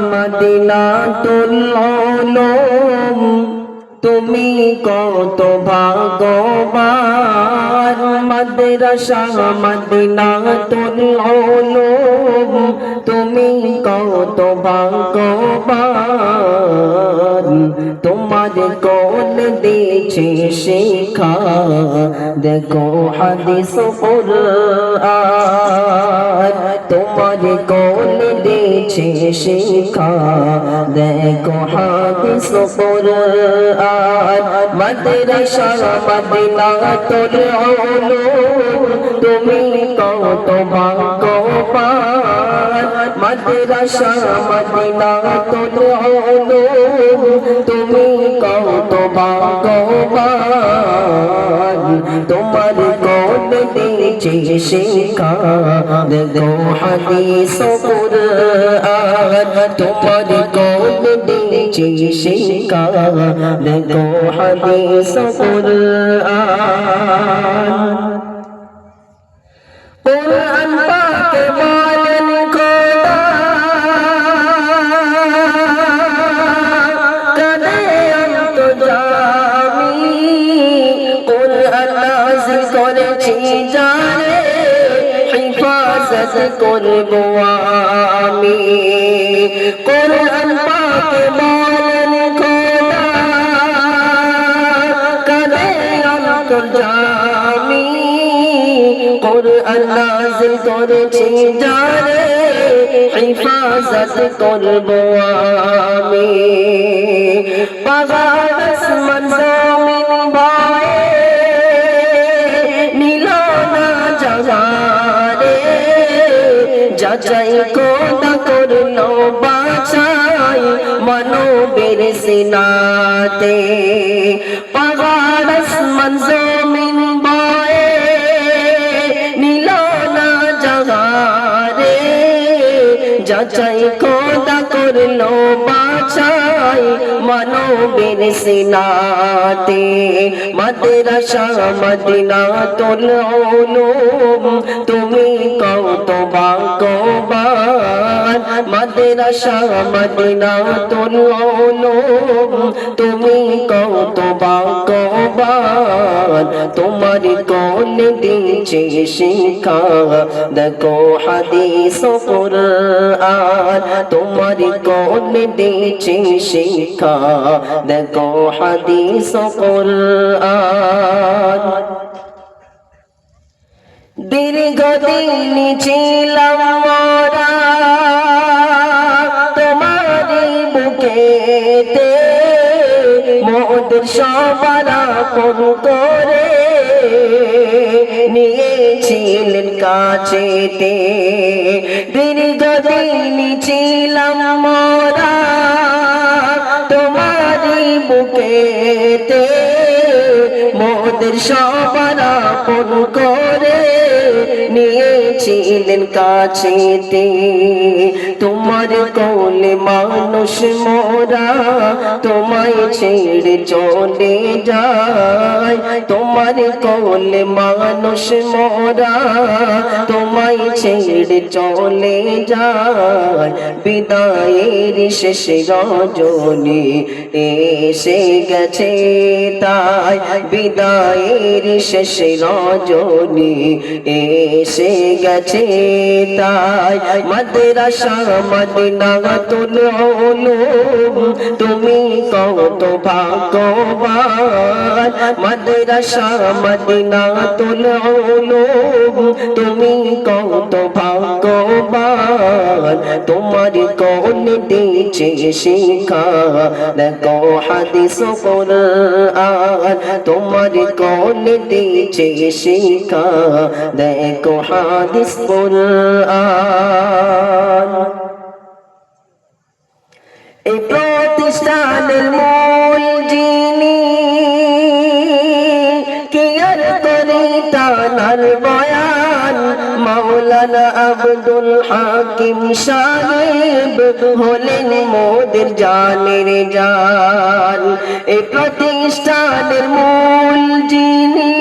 মদিনাতুল উলুম তুমি কত ভাগ্যবান মাদ্রাসা মদিনাতুল উলুম তুমি কত ভাগ্যবান তোমার কোন দিয়েছে শিক্ষা দেখো হাদিস কুরআন তোমার কোন দিয়েছে শিক্ষা দেখো হাদিস কুরআন মাদ্রাসা মদিনাতুল উলুম তুমি কত ভাগ্যবান মাদ্রাসা মদিনাতুল উলুম তুমি কত ভাগ্যবান তোমার কোন দিয়েছে শিক্ষা দেখো হাদিস কুরআন তোমার কোন দিয়েছে শিক্ষা দেখো হাদিস কুরআন কুরআন পাকে বলেন খোদা কাদে অন্তর্যামী কুরআন নাযিল করেছি জানে হিফাজত করব আমি কুরআন পাকে বলেন খোদা কাদে অন্তর্যামী কুরআন নাযিল করেছি জানে হিফাজত করব আমি পাহাড় আসমান জমিন ভয়ে নিল না জাগারে যাচাই খোদা করলো বাছাই মানবের সিনাতে পাহাড় আসমান জমিন ভয়ে নিল না জাগারে যাচাই খোদা করলো বাছাই মানবের সিনাতে মাদ্রাসা মদিনাতুল উলুম তুমি কত ভাগ্যবান মাদ্রাসা মদিনাতুল উলুম তুমি কত ভাগ্যবান তোমার কোন দিয়েছে শিক্ষা দেখো হাদিস কুরআন তোমার কোন দিয়েছে শিক্ষা দেখো হাদিস কুরআন দীর্ঘদিন ছিলাম মোরা তোমারই বুকেতে মোদের সবার আপন করে নিয়েছিলেন কাছেতে দীর্ঘদিন ছিলাম মোরা তোমারই বুকেতে মোদের সবার আপন করে নিয়েছিলেন কাছেতে তোমার কোলে মানুষ মোরা তোমায় ছেড়ে চলে যায় তোমার কোলে মানুষ মোরা তোমায় ছেড়ে চলে যায় বিদায়ের শেষ রজনী এসে গেছে তাই বিদায়ের শেষ রজনী এসে গেছে তাই মাদ্রাসা মদিনাতুল উলুম তুমি কত ভাগ্যবান মাদ্রাসা মদিনাতুল উলুম তুমি কত ভাগ্যবান তোমার কোন দিয়েছে শিক্ষা দেখো হাদিস কুরআন তোমার কোন দিয়েছে শিক্ষা দেখো হাদিস কুরআন এই প্রতিষ্ঠানের মূল যিনি কি আর করি তানার বয়ান মাওলানা আব্দুল হাকিম সাহেব হলেন মোদের জানের জান এই প্রতিষ্ঠানের মূল যিনি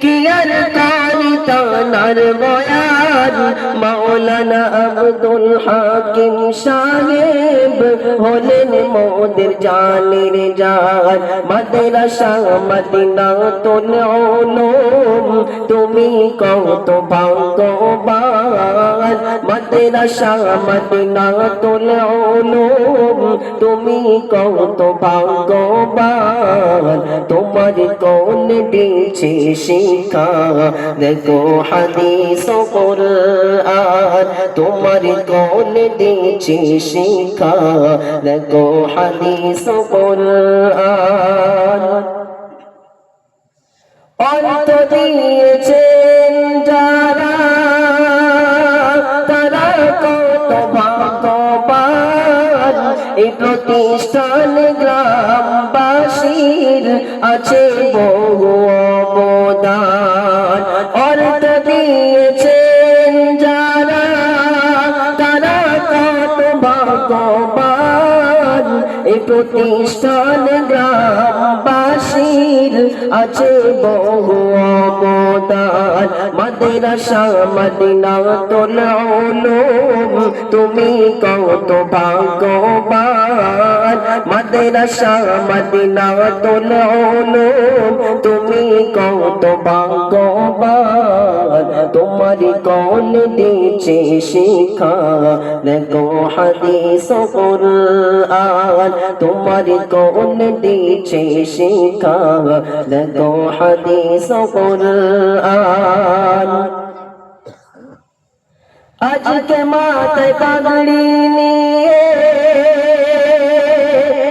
কি আর করি তানার বয়ান মাওলানা আব্দুল হাকিম হাকিম সাহেব হলেন মোদের জানের জান মাদ্রাসা মদিনাতুল উলুম তুমি কত ভাগ্যবান মাদ্রাসা মদিনাতুল উলুম তুমি কত ভাগ্যবান তোমার কোন দিয়েছে শিক্ষা দেখো হাদিস ও কুরআন তোমার কোন দিয়েছে শিক্ষা দেখো হাদিস ও কুরআন অর্থ দিয়েছেন যারা তারা কত ভাগ্যবান এই প্রতিষ্ঠান গ্রামবাসীর আছে বহু অবদান অর্থ দিয়েছেন যারা তারা কত ভাগ্যবান এই প্রতিষ্ঠান গ্রামবাসীর আছে বহু অবদান মাদ্রাসা মদিনাতুল উলুম তুমি কত ভাগ্যবান মাদ্রাসা মদিনাতুল উলুম তুমি কত ভাগ্যবান তোমার কোন দিয়েছে শিক্ষা দেখো হাদিস ও কুরআন তোমার কোন দিয়েছে শিক্ষা দেখো হাদিস ও কুরআন আজকে মাথায় পাগড়ি নিয়ে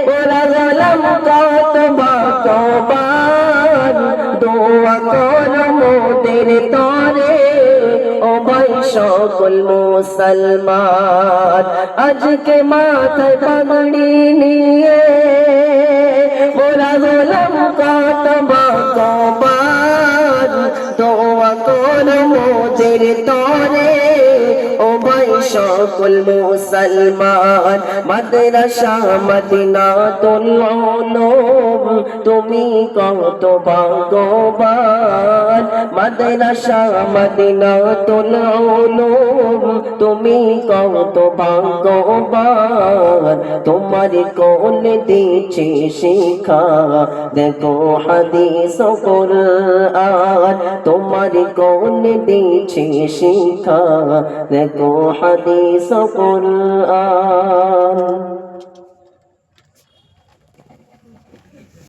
ওরা গোলাম কত ভাগ্যবান দোয়া করো মোদের তরে ও ভাই সকল মুসলমান আজকে মাথায় পাগড়ি নিয়ে ওরা গোলাম কত ভাগ্যবান দোয়া করো মোদের তরে ও ভাই সকল মুসলমান মাদ্রাসা মদিনাতুল উলুম তুমি কত ভাগ্যবান মাদ্রাসা মদিনাতুল উলুম তুমি কত ভাগ্যবান তোমার কোন দিয়েছে শিক্ষা দেখো হাদিস ও কুরআন তোমার কোন দিয়েছে শিক্ষা দেখো হাদিস ও কুরআন